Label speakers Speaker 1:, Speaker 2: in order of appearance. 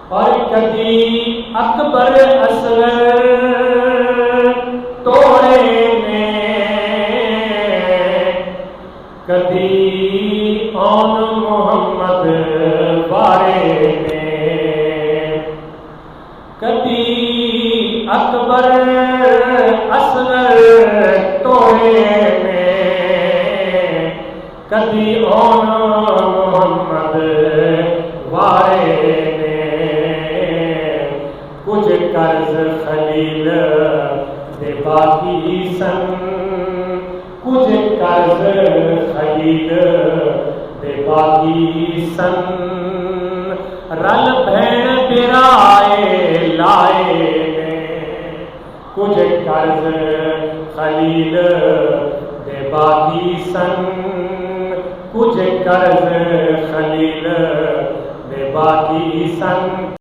Speaker 1: اور کدی اکبر اصغر توڑے نے، کدی اون محمد بارے نے، کدی اکبر اصغر توڑے نے، کدی اون محمد بارے نے، کچھ قرض خلیل دے باقی سن، کچھ قرض خلیل دے باقی سن، رل بھین برائے لائے نے، کچھ قرض خلیل دے باقی سن، کچھ قرض خلیل دے باقی سن۔